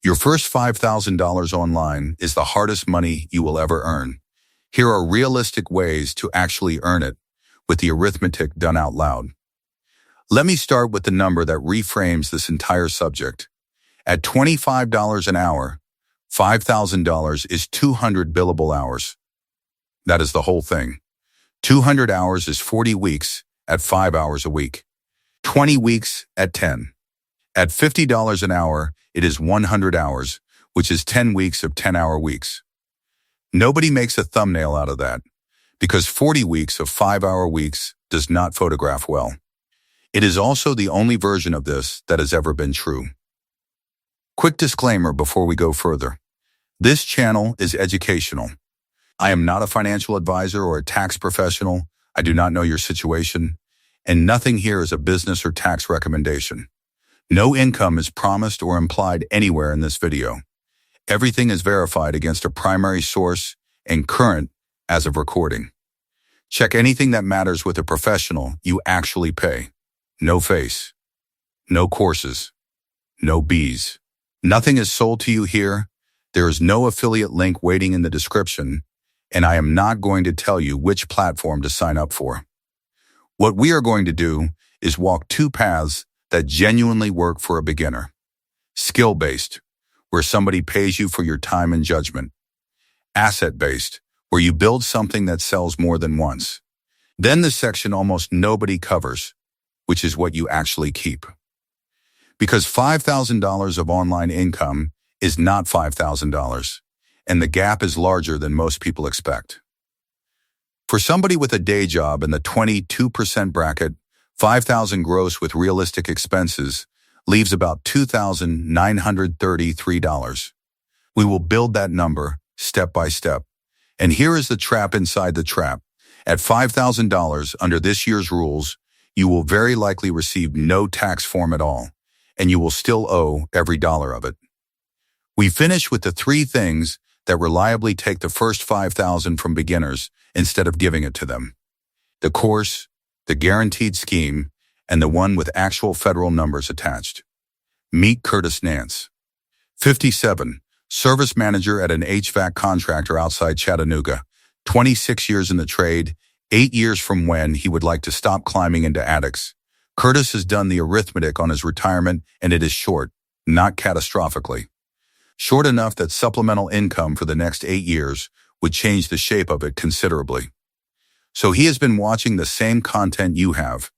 Your first $5,000 online is the hardest money you will ever earn. Here are realistic ways to actually earn it, with the arithmetic done out loud. Let me start with the number that reframes this entire subject. At $25 an hour, $5,000 is 200 billable hours. That is the whole thing. 200 hours is 40 weeks at 5 hours a week. 20 weeks at 10. At $50 an hour, it is 100 hours, which is 10 weeks of 10-hour weeks. Nobody makes a thumbnail out of that, because 40 weeks of 5-hour weeks does not photograph well. It is also the only version of this that has ever been true. Quick disclaimer before we go further. This channel is educational. I am not a financial advisor or a tax professional. I do not know your situation, and nothing here is a business or tax recommendation. No income is promised or implied anywhere in this video. Everything is verified against a primary source and current as of recording. Check anything that matters with a professional you actually pay. No face. No courses. No bees. Nothing is sold to you here. There is no affiliate link waiting in the description, and I am not going to tell you which platform to sign up for. What we are going to do is walk two paths that genuinely work for a beginner. Skill-based, where somebody pays you for your time and judgment. Asset-based, where you build something that sells more than once. Then the section almost nobody covers, which is what you actually keep. Because $5,000 of online income is not $5,000, and the gap is larger than most people expect. For somebody with a day job in the 22% bracket, $5,000 gross with realistic expenses leaves about $2,933. We will build that number step by step. And here is the trap inside the trap. At $5,000 under this year's rules, you will very likely receive no tax form at all, and you will still owe every dollar of it. We finish with the three things that reliably take the first $5,000 from beginners instead of giving it to them. The course, the guaranteed scheme, and the one with actual federal numbers attached. Meet Curtis Nance. 57, service manager at an HVAC contractor outside Chattanooga, 26 years in the trade, 8 years from when he would like to stop climbing into attics. Curtis has done the arithmetic on his retirement, and it is short, not catastrophically. Short enough that supplemental income for the next 8 years would change the shape of it considerably. So he has been watching the same content you have.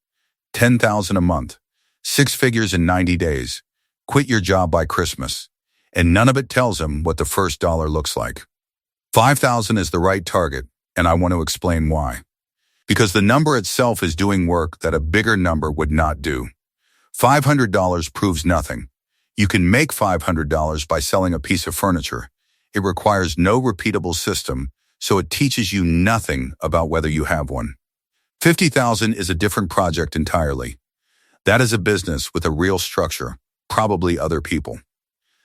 $10,000 a month, 6 figures in 90 days, quit your job by Christmas, and none of it tells him what the first dollar looks like. $5,000 is the right target, and I want to explain why. Because the number itself is doing work that a bigger number would not do. $500 proves nothing. You can make $500 by selling a piece of furniture. It requires no repeatable system, so it teaches you nothing about whether you have one. $50,000 is a different project entirely. That is a business with a real structure, probably other people.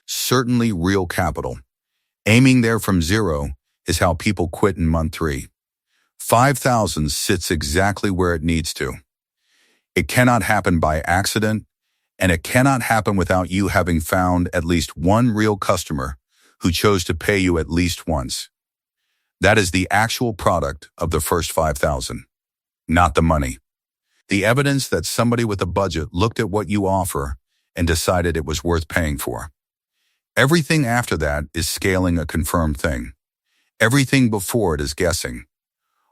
Certainly real capital. Aiming there from zero is how people quit in month 3. $5,000 sits exactly where it needs to. It cannot happen by accident, and it cannot happen without you having found at least one real customer who chose to pay you at least once. That is the actual product of the first $5,000, not the money. The evidence that somebody with a budget looked at what you offer and decided it was worth paying for. Everything after that is scaling a confirmed thing. Everything before it is guessing.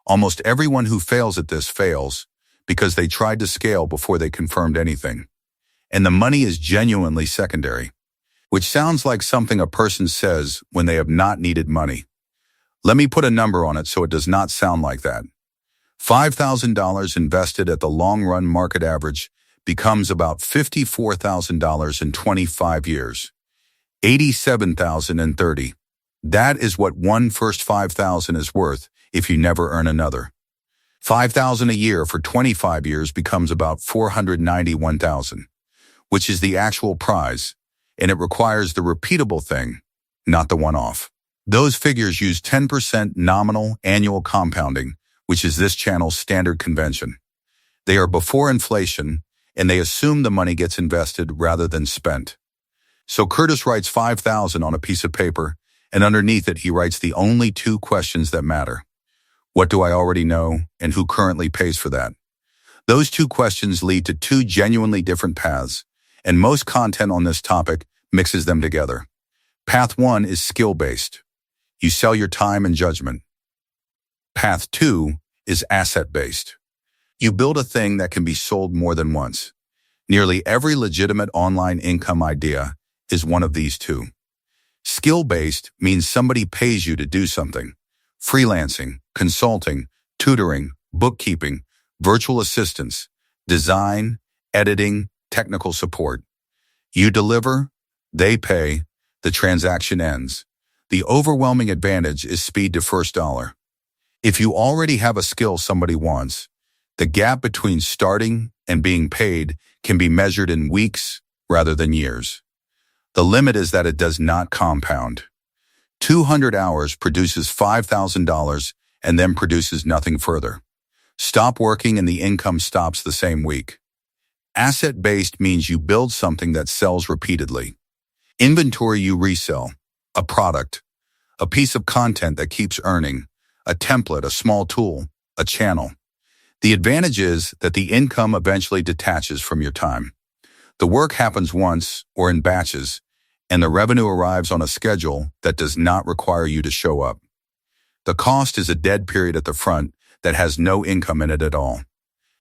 Almost everyone who fails at this fails because they tried to scale before they confirmed anything. And the money is genuinely secondary, which sounds like something a person says when they have not needed money. Let me put a number on it so it does not sound like that. $5,000 invested at the long-run market average becomes about $54,000 in 25 years. $87,000 in 30. That is what one first $5,000 is worth if you never earn another. $5,000 a year for 25 years becomes about $491,000, which is the actual prize, and it requires the repeatable thing, not the one-off. Those figures use 10% nominal annual compounding, which is this channel's standard convention. They are before inflation, and they assume the money gets invested rather than spent. So Curtis writes 5,000 on a piece of paper, and underneath it he writes the only two questions that matter. What do I already know, and who currently pays for that? Those two questions lead to two genuinely different paths, and most content on this topic mixes them together. Path 1 is skill-based. You sell your time and judgment. Path 2 is asset-based. You build a thing that can be sold more than once. Nearly every legitimate online income idea is one of these two. Skill-based means somebody pays you to do something. Freelancing, consulting, tutoring, bookkeeping, virtual assistants, design, editing, technical support. You deliver, they pay, the transaction ends. The overwhelming advantage is speed to first dollar. If you already have a skill somebody wants, the gap between starting and being paid can be measured in weeks rather than years. The limit is that it does not compound. 200 hours produces $5,000 and then produces nothing further. Stop working and the income stops the same week. Asset-based means you build something that sells repeatedly. Inventory you resell, a product, a piece of content that keeps earning, a template, a small tool, a channel. The advantage is that the income eventually detaches from your time. The work happens once or in batches, and the revenue arrives on a schedule that does not require you to show up. The cost is a dead period at the front that has no income in it at all.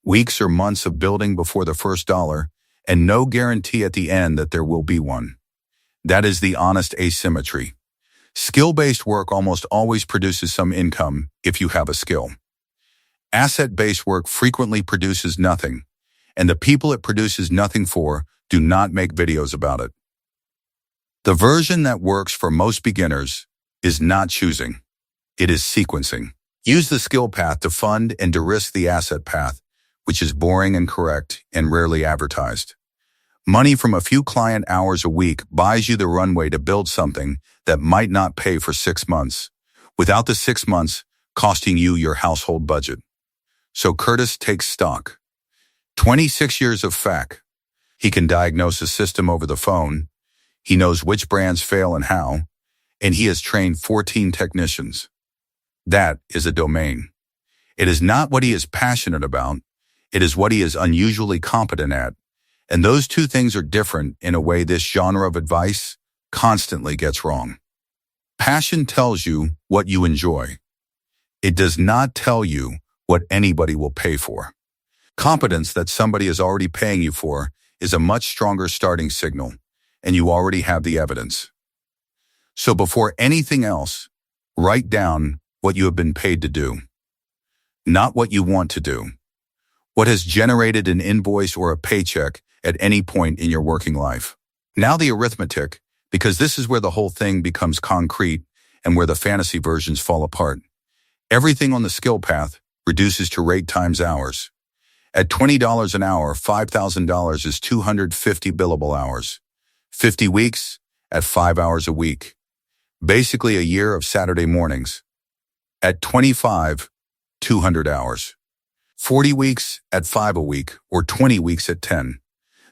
Weeks or months of building before the first dollar, and no guarantee at the end that there will be one. That is the honest asymmetry. Skill-based work almost always produces some income if you have a skill. Asset-based work frequently produces nothing, and the people it produces nothing for do not make videos about it. The version that works for most beginners is not choosing. It is sequencing. Use the skill path to fund and de-risk the asset path, which is boring and correct and rarely advertised. Money from a few client hours a week buys you the runway to build something that might not pay for 6 months, without the 6 months costing you your household budget. So Curtis takes stock. 26 years of FAQ. He can diagnose a system over the phone. He knows which brands fail and how, and he has trained 14 technicians. That is a domain. It is not what he is passionate about. It is what he is unusually competent at. And those two things are different in a way this genre of advice constantly gets wrong. Passion tells you what you enjoy. It does not tell you what anybody will pay for. Competence that somebody is already paying you for is a much stronger starting signal, and you already have the evidence. So before anything else, write down what you have been paid to do, not what you want to do. What has generated an invoice or a paycheck at any point in your working life. Now the arithmetic, because this is where the whole thing becomes concrete and where the fantasy versions fall apart. Everything on the skill path reduces to rate times hours. At $20 an hour, $5,000 is 250 billable hours. 50 weeks at 5 hours a week. Basically a year of Saturday mornings. At 25, 200 hours. 40 weeks at 5 a week, or 20 weeks at 10.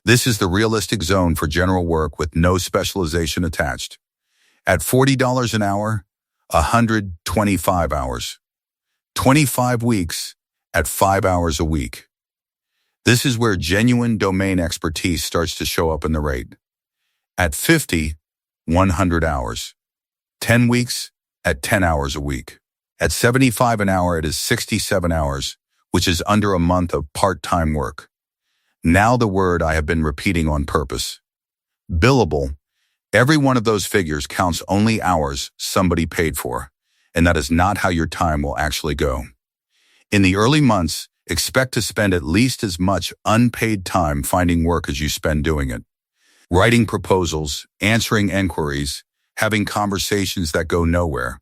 This is the realistic zone for general work with no specialization attached. At $40 an hour, 125 hours. 25 weeks at 5 hours a week. This is where genuine domain expertise starts to show up in the rate. At 50, 100 hours. 10 weeks at 10 hours a week. At 75 an hour, it is 67 hours, which is under a month of part-time work. Now the word I have been repeating on purpose. Billable. Every one of those figures counts only hours somebody paid for, and that is not how your time will actually go. In the early months, expect to spend at least as much unpaid time finding work as you spend doing it. Writing proposals, answering inquiries, having conversations that go nowhere.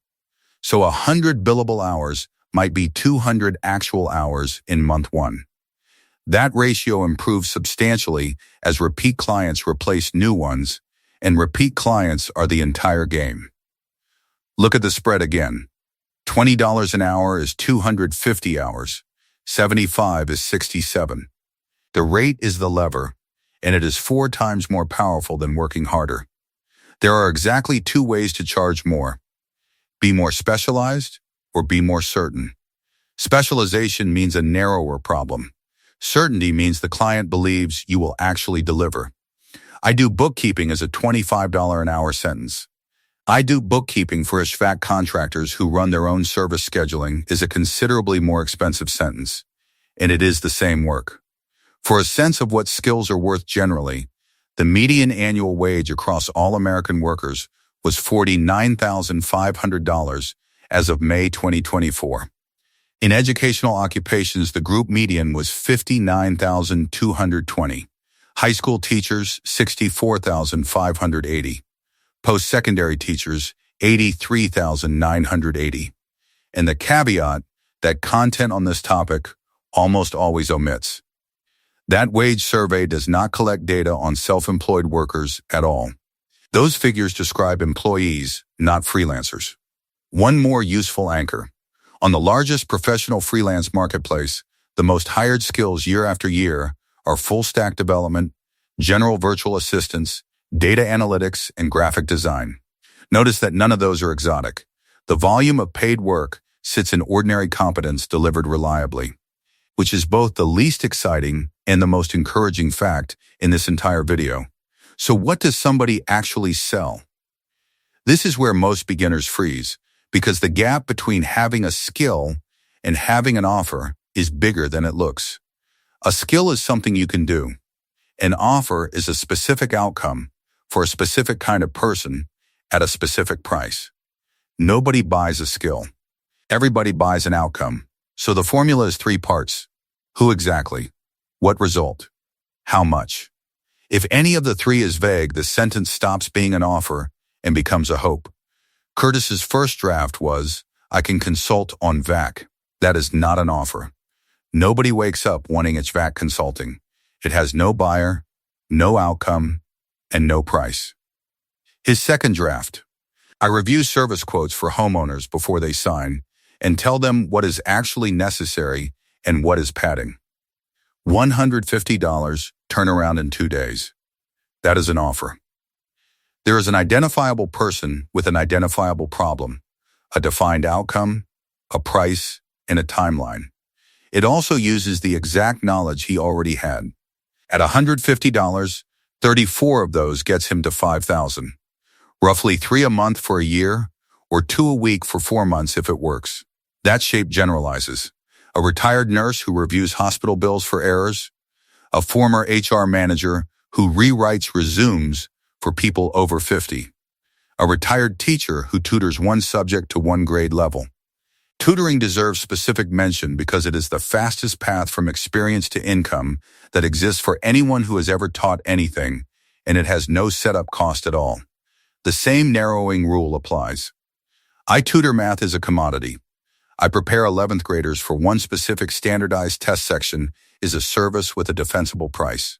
So 100 billable hours might be 200 actual hours in month 1. That ratio improves substantially as repeat clients replace new ones, and repeat clients are the entire game. Look at the spread again. $20 an hour is 250 hours. 75 is 67. The rate is the lever, and it is 4 times more powerful than working harder. There are exactly two ways to charge more. Be more specialized or be more certain. Specialization means a narrower problem. Certainty means the client believes you will actually deliver. I do bookkeeping as a $25 an hour sentence. I do bookkeeping for HVAC contractors who run their own service scheduling is a considerably more expensive sentence, and it is the same work. For a sense of what skills are worth generally, the median annual wage across all American workers was $49,500 as of May 2024. In educational occupations, the group median was $59,220. High school teachers, $64,580. Post-secondary teachers, $83,980. And the caveat that content on this topic almost always omits. That wage survey does not collect data on self-employed workers at all. Those figures describe employees, not freelancers. One more useful anchor. On the largest professional freelance marketplace, the most hired skills year after year are full-stack development, general virtual assistants, data analytics, and graphic design. Notice that none of those are exotic. The volume of paid work sits in ordinary competence delivered reliably, which is both the least exciting and the most encouraging fact in this entire video. So what does somebody actually sell? This is where most beginners freeze, because the gap between having a skill and having an offer is bigger than it looks. A skill is something you can do. An offer is a specific outcome for a specific kind of person at a specific price. Nobody buys a skill. Everybody buys an outcome. So the formula is three parts. Who exactly? What result? How much? If any of the three is vague, the sentence stops being an offer and becomes a hope. Curtis's first draft was, I can consult on VAC. That is not an offer. Nobody wakes up wanting HVAC consulting. It has no buyer, no outcome, and no price. His second draft. I review service quotes for homeowners before they sign and tell them what is actually necessary and what is padding. $150, turnaround in 2 days. That is an offer. There is an identifiable person with an identifiable problem, a defined outcome, a price, and a timeline. It also uses the exact knowledge he already had. At $150, 34 of those gets him to $5,000. Roughly 3 a month for a year, or 2 a week for 4 months if it works. That shape generalizes. A retired nurse who reviews hospital bills for errors, a former HR manager who rewrites resumes for people over 50, a retired teacher who tutors one subject to 1 grade level. Tutoring deserves specific mention because it is the fastest path from experience to income that exists for anyone who has ever taught anything, and it has no setup cost at all. The same narrowing rule applies. I tutor math as a commodity. I prepare 11th graders for one specific standardized test section is a service with a defensible price.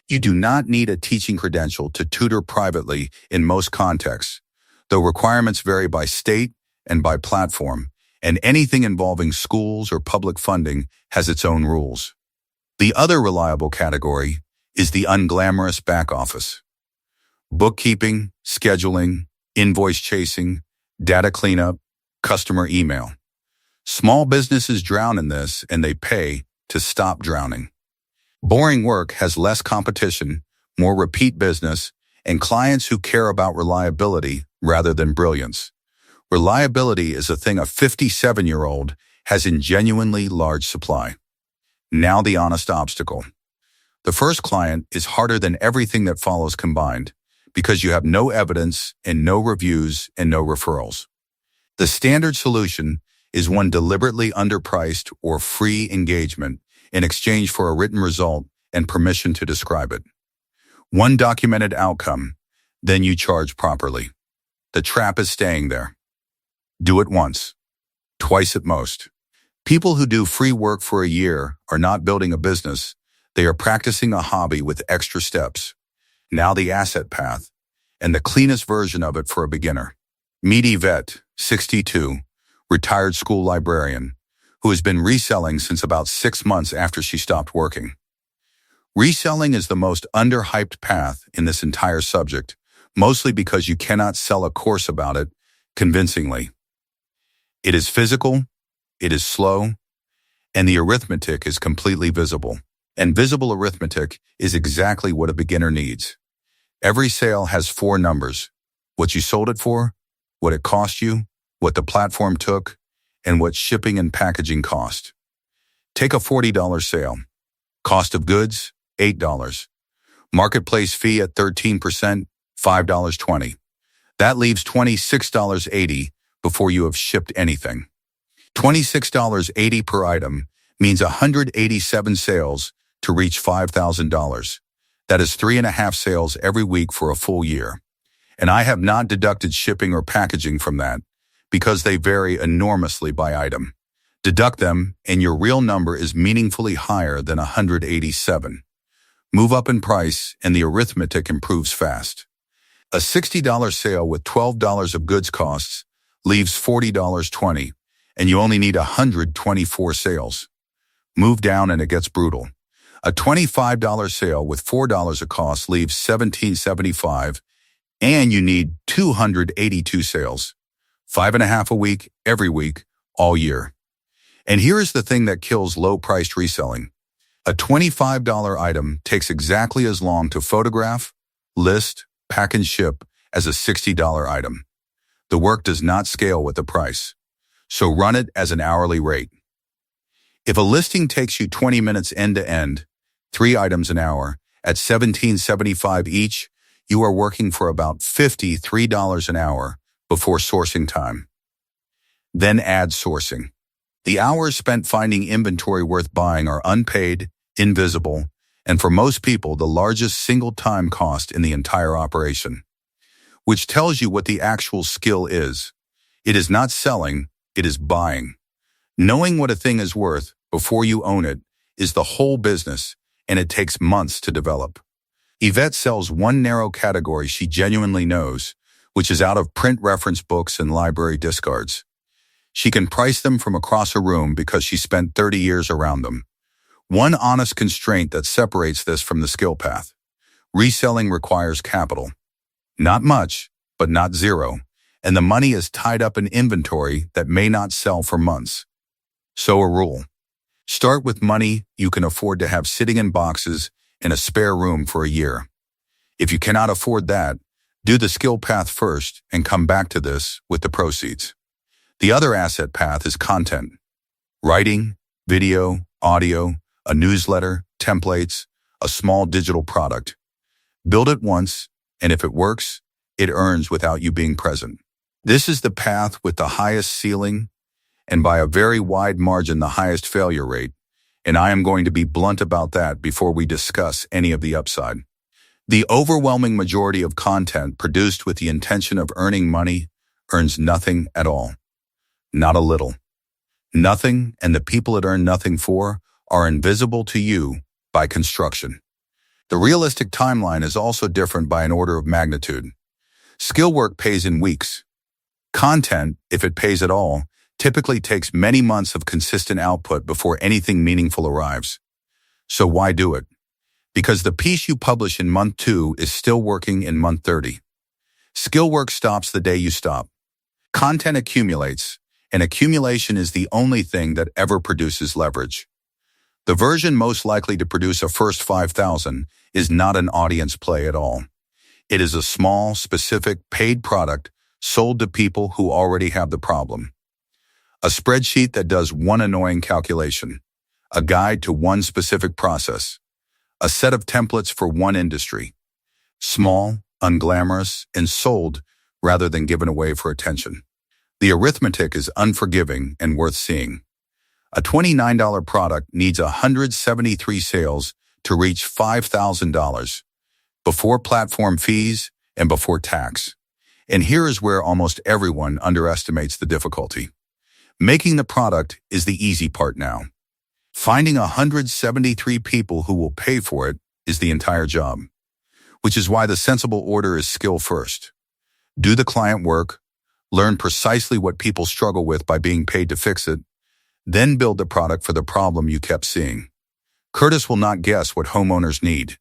You do not need a teaching credential to tutor privately in most contexts, though requirements vary by state and by platform, and anything involving schools or public funding has its own rules. The other reliable category is the unglamorous back office. Bookkeeping, scheduling, invoice chasing, data cleanup, customer email. Small businesses drown in this, and they pay to stop drowning. Boring work has less competition, more repeat business, and clients who care about reliability rather than brilliance. Reliability is a thing a 57-year-old has in genuinely large supply. Now the honest obstacle. The first client is harder than everything that follows combined because you have no evidence and no reviews and no referrals. The standard solution is one deliberately underpriced or free engagement in exchange for a written result and permission to describe it. One documented outcome, then you charge properly. The trap is staying there. Do it once, twice at most. People who do free work for a year are not building a business. They are practicing a hobby with extra steps. Now the asset path, and the cleanest version of it for a beginner. Meet Yvette, 62, retired school librarian, who has been reselling since about 6 months after she stopped working. Reselling is the most underhyped path in this entire subject. mostly because you cannot sell a course about it convincingly. It is physical, it is slow, and the arithmetic is completely visible. And visible arithmetic is exactly what a beginner needs. Every sale has 4 numbers: what you sold it for, what it cost you, what the platform took, and what shipping and packaging cost. Take a $40 sale. Cost of goods, $8. Marketplace fee at 13%, $5.20. That leaves $26.80 before you have shipped anything. $26.80 per item means 187 sales to reach $5,000. That is 3.5 sales every week for a full year. And I have not deducted shipping or packaging from that because they vary enormously by item. Deduct them, and your real number is meaningfully higher than 187. Move up in price, and the arithmetic improves fast. A $60 sale with $12 of goods costs leaves $40.20, and you only need 124 sales. Move down, and it gets brutal. A $25 sale with $4 of cost leaves $17.75, and you need 282 sales. 5.5 a week, every week, all year. And here is the thing that kills low-priced reselling. A $25 item takes exactly as long to photograph, list, pack, and ship as a $60 item. The work does not scale with the price, so run it as an hourly rate. If a listing takes you 20 minutes end-to-end, 3 items an hour, at $17.75 each, you are working for about $53 an hour before sourcing time. Then add sourcing. The hours spent finding inventory worth buying are unpaid, invisible, and for most people the largest single time cost in the entire operation. Which tells you what the actual skill is. It is not selling, it is buying. Knowing what a thing is worth before you own it is the whole business, and it takes months to develop. Yvette sells one narrow category she genuinely knows, which is out-of-print reference books and library discards. She can price them from across a room because she spent 30 years around them. One honest constraint that separates this from the skill path. Reselling requires capital. Not much, but not zero, and the money is tied up in inventory that may not sell for months. So a rule. Start with money you can afford to have sitting in boxes in a spare room for a year. If you cannot afford that, do the skill path first and come back to this with the proceeds. The other asset path is content. Writing, video, audio, a newsletter, templates, a small digital product. Build it once, and if it works, it earns without you being present. This is the path with the highest ceiling, and by a very wide margin the highest failure rate, and I am going to be blunt about that before we discuss any of the upside. The overwhelming majority of content produced with the intention of earning money earns nothing at all. Not a little. Nothing, and the people it earn nothing for are invisible to you by construction. The realistic timeline is also different by an order of magnitude. Skill work pays in weeks. Content, if it pays at all, typically takes many months of consistent output before anything meaningful arrives. So why do it? Because the piece you publish in month 2 is still working in month 30. Skill work stops the day you stop. Content accumulates, and accumulation is the only thing that ever produces leverage. The version most likely to produce a first 5,000 is not an audience play at all. It is a small, specific, paid product sold to people who already have the problem. A spreadsheet that does one annoying calculation. A guide to one specific process. A set of templates for one industry. Small, unglamorous, and sold rather than given away for attention. The arithmetic is unforgiving and worth seeing. A $29 product needs 173 sales to reach $5,000 before platform fees and before tax. And here is where almost everyone underestimates the difficulty. Making the product is the easy part now. Finding 173 people who will pay for it is the entire job, which is why the sensible order is skill first. Do the client work, learn precisely what people struggle with by being paid to fix it, then build the product for the problem you kept seeing. Curtis will not guess what homeowners need.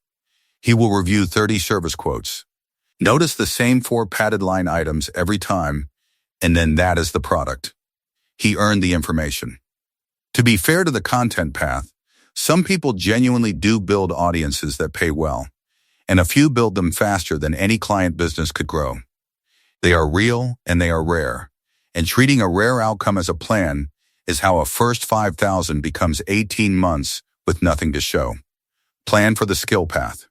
He will review 30 service quotes. Notice the same 4 padded line items every time, and then that is the product. He earned the information. To be fair to the content path, some people genuinely do build audiences that pay well, and a few build them faster than any client business could grow. They are real and they are rare, and treating a rare outcome as a plan is how a first 5,000 becomes 18 months with nothing to show. Plan for the skill path.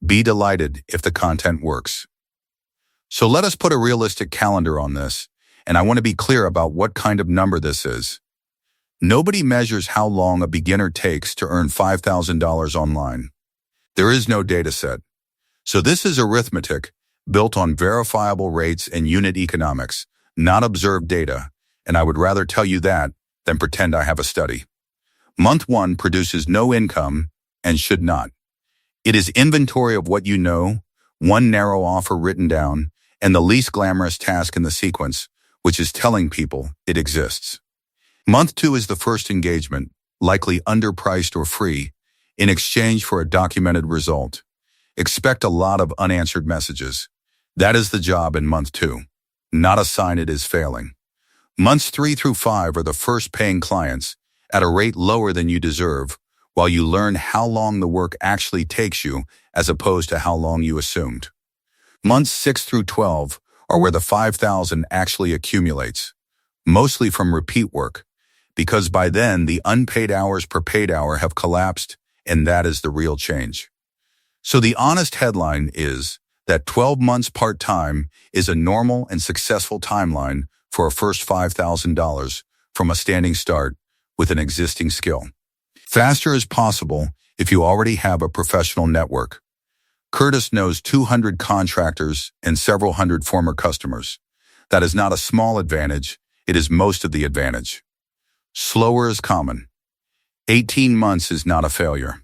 Be delighted if the content works. So let us put a realistic calendar on this, and I want to be clear about what kind of number this is. Nobody measures how long a beginner takes to earn $5,000 online. There is no data set. So this is arithmetic built on verifiable rates and unit economics, not observed data, and I would rather tell you that than pretend I have a study. Month 1 produces no income and should not. It is inventory of what you know, one narrow offer written down, and the least glamorous task in the sequence, which is telling people it exists. Month 2 is the first engagement, likely underpriced or free, in exchange for a documented result. Expect a lot of unanswered messages. That is the job in month 2, not a sign it is failing. Months 3 through 5 are the first paying clients, at a rate lower than you deserve, while you learn how long the work actually takes you as opposed to how long you assumed. Months 6 through 12 are where the 5,000 actually accumulates, mostly from repeat work, because by then the unpaid hours per paid hour have collapsed, and that is the real change. So the honest headline is that 12 months part-time is a normal and successful timeline for a first $5,000 from a standing start with an existing skill. Faster is possible if you already have a professional network. Curtis knows 200 contractors and several hundred former customers. That is not a small advantage, it is most of the advantage. Slower is common. 18 months is not a failure.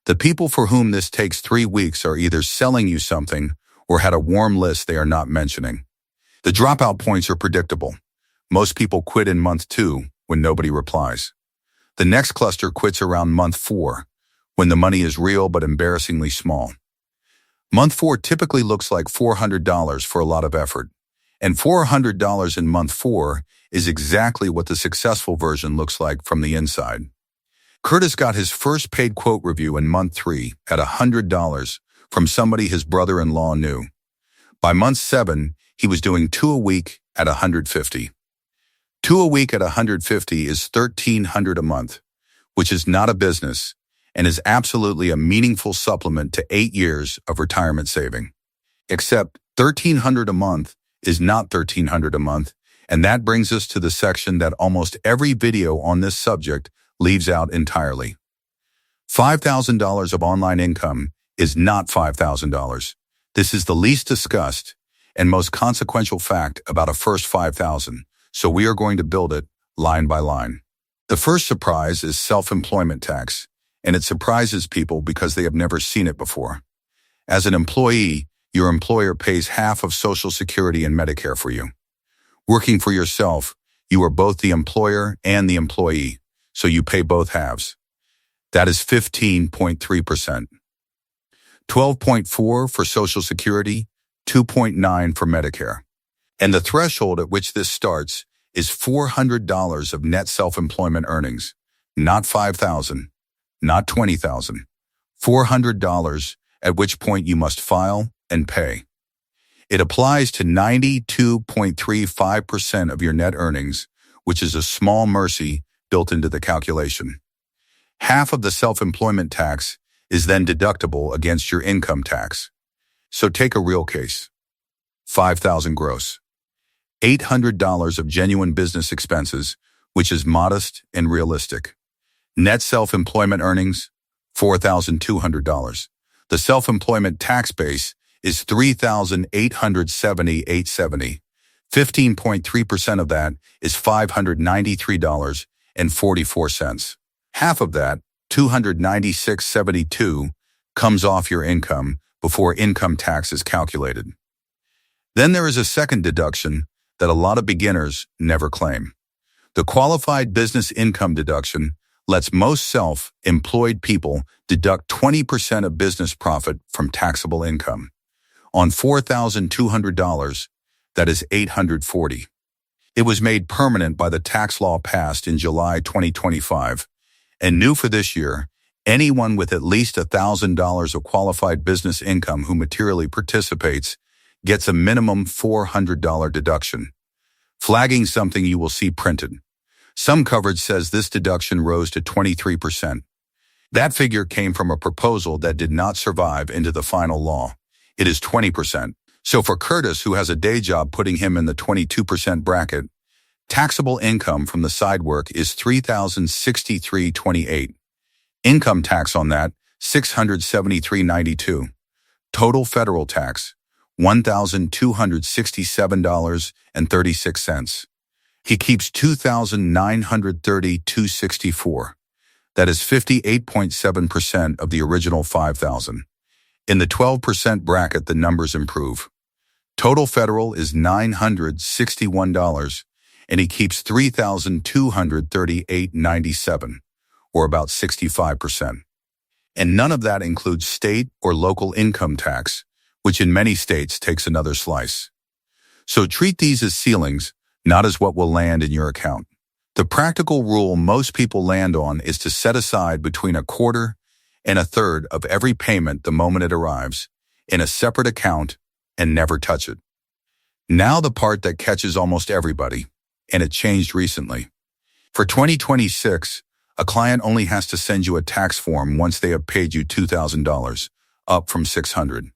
The people for whom this takes 3 weeks are either selling you something or had a warm list they are not mentioning. The dropout points are predictable. Most people quit in month 2 when nobody replies. The next cluster quits around month 4, when the money is real but embarrassingly small. Month 4 typically looks like $400 for a lot of effort, and $400 in month 4 is exactly what the successful version looks like from the inside. Curtis got his first paid quote review in month 3 at $100 from somebody his brother-in-law knew. By month 7, he was doing 2 a week at $150. 2 a week at $150 is $1,300 a month, which is not a business and is absolutely a meaningful supplement to 8 years of retirement saving. Except $1,300 a month is not $1,300 a month, and that brings us to the section that almost every video on this subject leaves out entirely. $5,000 of online income is not $5,000. This is the least discussed and most consequential fact about a first 5,000, so we are going to build it line by line. The first surprise is self-employment tax, and it surprises people because they have never seen it before. As an employee, your employer pays half of Social Security and Medicare for you. Working for yourself, you are both the employer and the employee, so you pay both halves. That is 15.3%. 12.4% for Social Security, 2.9% for Medicare. And the threshold at which this starts is $400 of net self-employment earnings, not $5,000, not $20,000. $400, at which point you must file and pay. It applies to 92.35% of your net earnings, which is a small mercy built into the calculation. Half of the self-employment tax is then deductible against your income tax. So take a real case. $5,000 gross. $800 of genuine business expenses, which is modest and realistic. Net self-employment earnings, $4,200. The self-employment tax base is $3,878.70. 15.3% of that is $593.44. Half of that, $296.72, comes off your income before income tax is calculated. Then there is a second deduction that a lot of beginners never claim. The qualified business income deduction lets most self-employed people deduct 20% of business profit from taxable income. on $4,200, that is $840. It was made permanent by the tax law passed in July 2025, and new for this year, anyone with at least $1,000 of qualified business income who materially participates gets a minimum $400 deduction, flagging something you will see printed. Some coverage says this deduction rose to 23%. That figure came from a proposal that did not survive into the final law. It is 20%. So for Curtis, who has a day job putting him in the 22% bracket, taxable income from the side work is $3,063.28. Income tax on that, $673.92. Total federal tax, $1,267.36. He keeps $2,930.264. That is 58.7% of the original $5,000. In the 12% bracket, the numbers improve. Total federal is $961, and he keeps $3,238.97, or about 65%. And none of that includes state or local income tax, which in many states takes another slice. So treat these as ceilings, not as what will land in your account. The practical rule most people land on is to set aside between a quarter and a third of every payment the moment it arrives in a separate account and never touch it. Now the part that catches almost everybody, and it changed recently. For 2026, a client only has to send you a tax form once they have paid you $2,000, up from $600.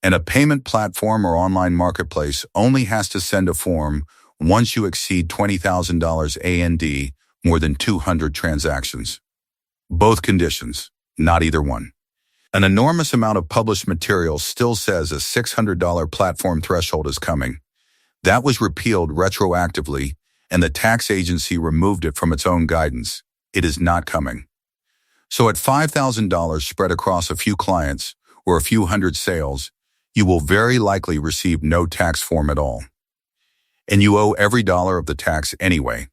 And a payment platform or online marketplace only has to send a form once you exceed $20,000 A&D, more than 200 transactions. Both conditions, not either one. An enormous amount of published material still says a $600 platform threshold is coming. That was repealed retroactively, and the tax agency removed it from its own guidance. It is not coming. So at $5,000 spread across a few clients or a few hundred sales, you will very likely receive no tax form at all. And you owe every dollar of the tax anyway.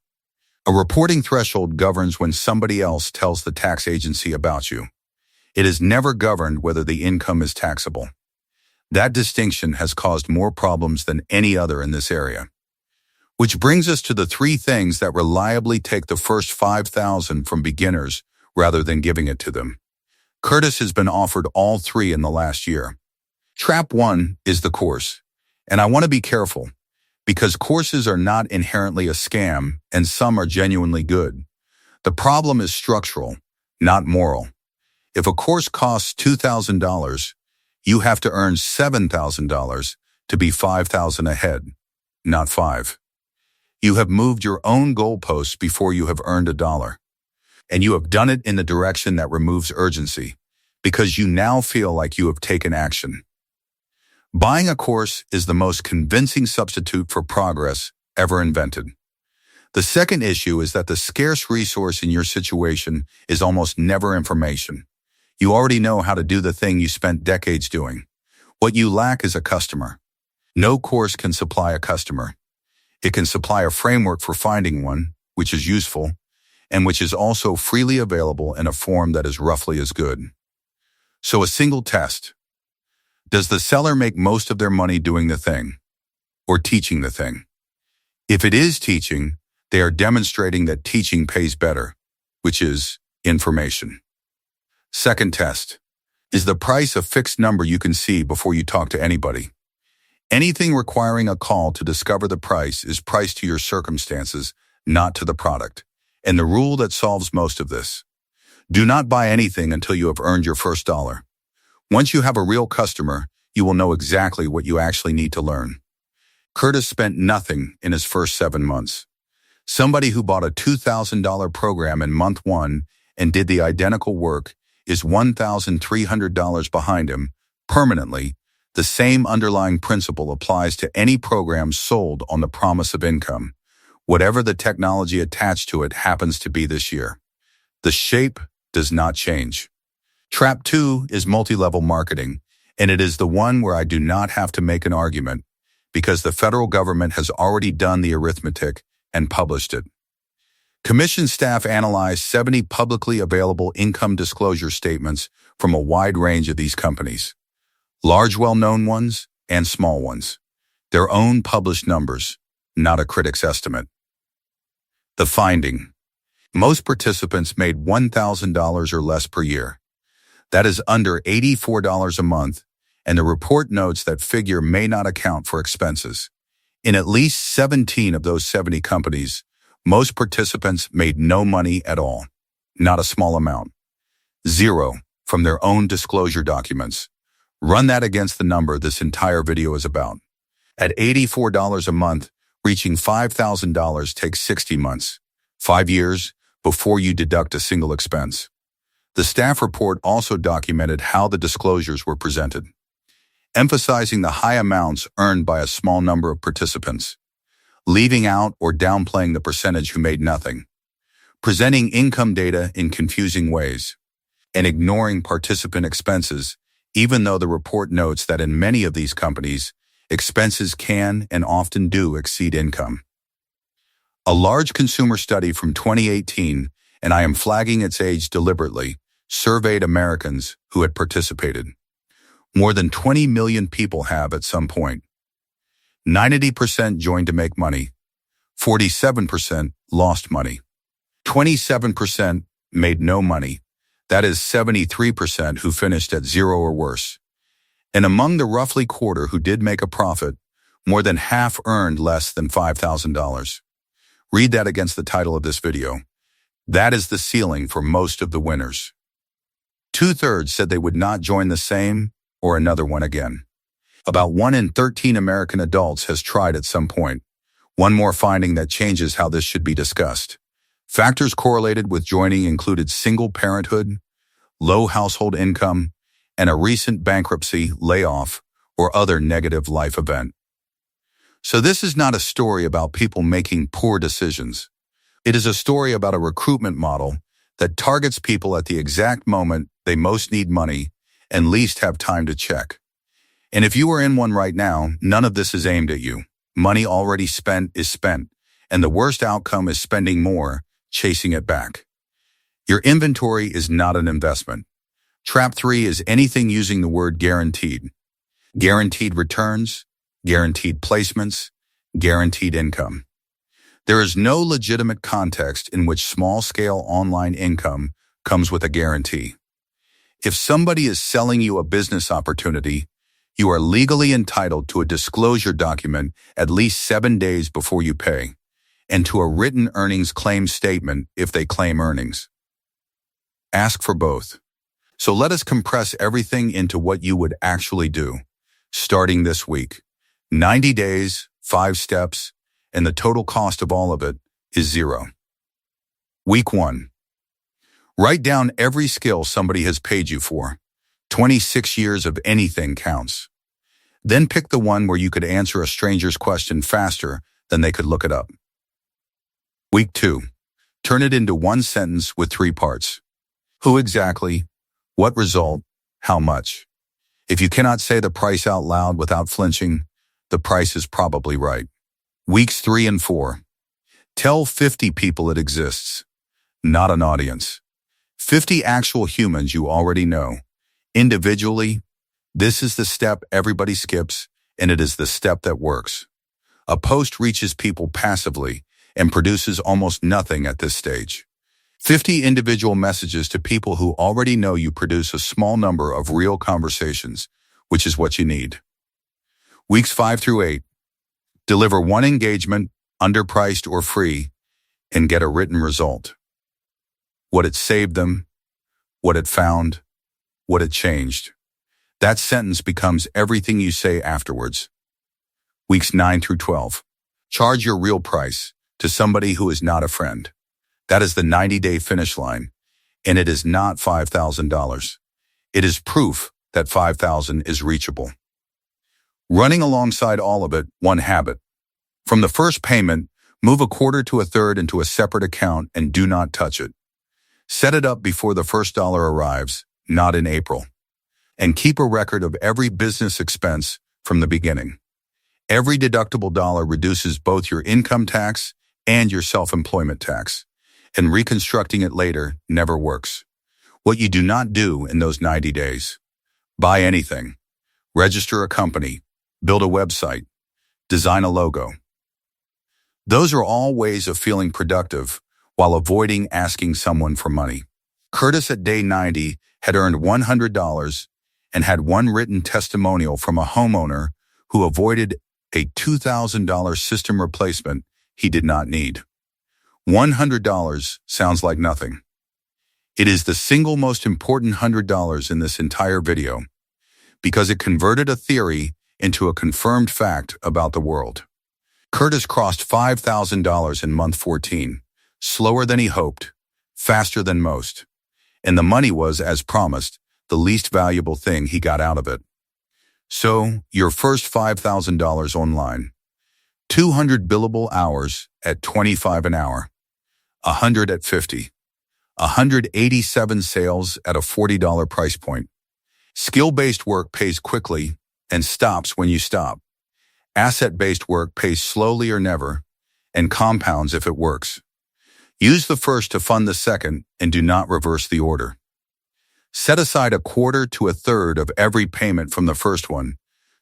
A reporting threshold governs when somebody else tells the tax agency about you. It is never governed whether the income is taxable. That distinction has caused more problems than any other in this area. Which brings us to the three things that reliably take the first $5,000 from beginners rather than giving it to them. Curtis has been offered all three in the last year. Trap 1 is the course. And I want to be careful, because courses are not inherently a scam and some are genuinely good. The problem is structural, not moral. If a course costs $2,000, you have to earn $7,000 to be $5,000 ahead, not $5. You have moved your own goalposts before you have earned $1. And you have done it in the direction that removes urgency, because you now feel like you have taken action. Buying a course is the most convincing substitute for progress ever invented. The second issue is that the scarce resource in your situation is almost never information. You already know how to do the thing you spent decades doing. What you lack is a customer. No course can supply a customer. It can supply a framework for finding one, which is useful, and which is also freely available in a form that is roughly as good. So a single test. Does the seller make most of their money doing the thing, or teaching the thing? If it is teaching, they are demonstrating that teaching pays better, which is information. Second test. Is the price a fixed number you can see before you talk to anybody? Anything requiring a call to discover the price is priced to your circumstances, not to the product. And the rule that solves most of this. Do not buy anything until you have earned your first dollar. Once you have a real customer, you will know exactly what you actually need to learn. Curtis spent nothing in his first 7 months. Somebody who bought a $2,000 program in month 1 and did the identical work is $1,300 behind him permanently. The same underlying principle applies to any program sold on the promise of income. Whatever the technology attached to it happens to be this year. The shape does not change. Trap 2 is multi-level marketing, and it is the one where I do not have to make an argument because the federal government has already done the arithmetic and published it. Commission staff analyzed 70 publicly available income disclosure statements from a wide range of these companies. Large, well-known ones, and small ones. Their own published numbers, not a critic's estimate. The finding. Most participants made $1,000 or less per year. That is under $84 a month, and the report notes that figure may not account for expenses. In at least 17 of those 70 companies, most participants made no money at all, not a small amount. 0 from their own disclosure documents. Run that against the number this entire video is about. At $84 a month, reaching $5,000 takes 60 months, 5 years, before you deduct a single expense. The staff report also documented how the disclosures were presented, emphasizing the high amounts earned by a small number of participants, leaving out or downplaying the percentage who made nothing, presenting income data in confusing ways, and ignoring participant expenses, even though the report notes that in many of these companies, expenses can and often do exceed income. A large consumer study from 2018, and I am flagging its age deliberately, surveyed Americans who had participated. More than 20 million people have at some point. 90% joined to make money. 47% lost money. 27% made no money. That is 73% who finished at 0 or worse. And among the roughly quarter who did make a profit, more than half earned less than $5,000. Read that against the title of this video. That is the ceiling for most of the winners. 2/3 said they would not join the same or another one again. About 1 in 13 American adults has tried at some point. One more finding that changes how this should be discussed. Factors correlated with joining included single parenthood, low household income, and a recent bankruptcy, layoff, or other negative life event. So this is not a story about people making poor decisions. It is a story about a recruitment model that targets people at the exact moment they most need money and least have time to check. And if you are in one right now, none of this is aimed at you. Money already spent is spent, and the worst outcome is spending more, chasing it back. Your inventory is not an investment. Trap 3 is anything using the word guaranteed. Guaranteed returns, guaranteed placements, guaranteed income. There is no legitimate context in which small-scale online income comes with a guarantee. If somebody is selling you a business opportunity, you are legally entitled to a disclosure document at least 7 days before you pay, and to a written earnings claim statement if they claim earnings. Ask for both. So let us compress everything into what you would actually do, starting this week. 90 days, 5 steps, and the total cost of all of it is 0. Week 1. Write down every skill somebody has paid you for. 26 years of anything counts. Then pick the one where you could answer a stranger's question faster than they could look it up. Week 2. Turn it into one sentence with 3 parts. Who exactly? What result? How much? If you cannot say the price out loud without flinching, the price is probably right. Weeks 3 and 4. Tell 50 people it exists, not an audience. 50 actual humans you already know. Individually, this is the step everybody skips, and it is the step that works. A post reaches people passively and produces almost nothing at this stage. 50 individual messages to people who already know you produce a small number of real conversations, which is what you need. Weeks 5 through 8. Deliver one engagement, underpriced or free, and get a written result. What it saved them, what it found, what it changed. That sentence becomes everything you say afterwards. Weeks 9 through 12. Charge your real price to somebody who is not a friend. That is the 90-day finish line, and it is not $5,000. It is proof that $5,000 is reachable. Running alongside all of it, one habit. From the first payment, move a quarter to a third into a separate account and do not touch it. Set it up before the first dollar arrives, not in April. And keep a record of every business expense from the beginning. Every deductible dollar reduces both your income tax and your self-employment tax, and reconstructing it later never works. What you do not do in those 90 days. Buy anything. Register a company. build a website, design a logo. Those are all ways of feeling productive while avoiding asking someone for money. Curtis at day 90 had earned $100 and had one written testimonial from a homeowner who avoided a $2,000 system replacement he did not need. $100 sounds like nothing. It is the single most important $100 in this entire video because it converted a theory into a confirmed fact about the world. Curtis crossed $5,000 in month 14, slower than he hoped, faster than most. And the money was, as promised, the least valuable thing he got out of it. So, your first $5,000 online, 200 billable hours at $25 an hour, 100 at $50, 187 sales at a $40 price point. Skill-based work pays quickly and stops when you stop. Asset-based work pays slowly or never and compounds if it works. Use the first to fund the second and do not reverse the order. Set aside a quarter to a third of every payment from the first one.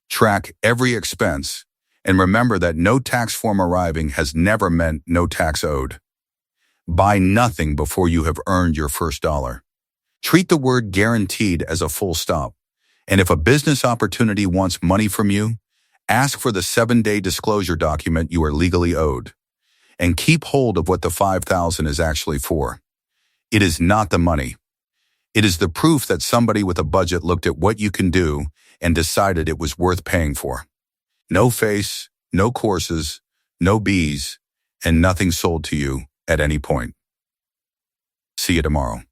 Track every expense and remember that no tax form arriving has never meant no tax owed. Buy nothing before you have earned your first dollar. Treat the word guaranteed as a full stop. And if a business opportunity wants money from you, ask for the 7-day disclosure document you are legally owed. And keep hold of what the $5,000 is actually for. It is not the money. It is the proof that somebody with a budget looked at what you can do and decided it was worth paying for. No face, no courses, no bees, and nothing sold to you at any point. See you tomorrow.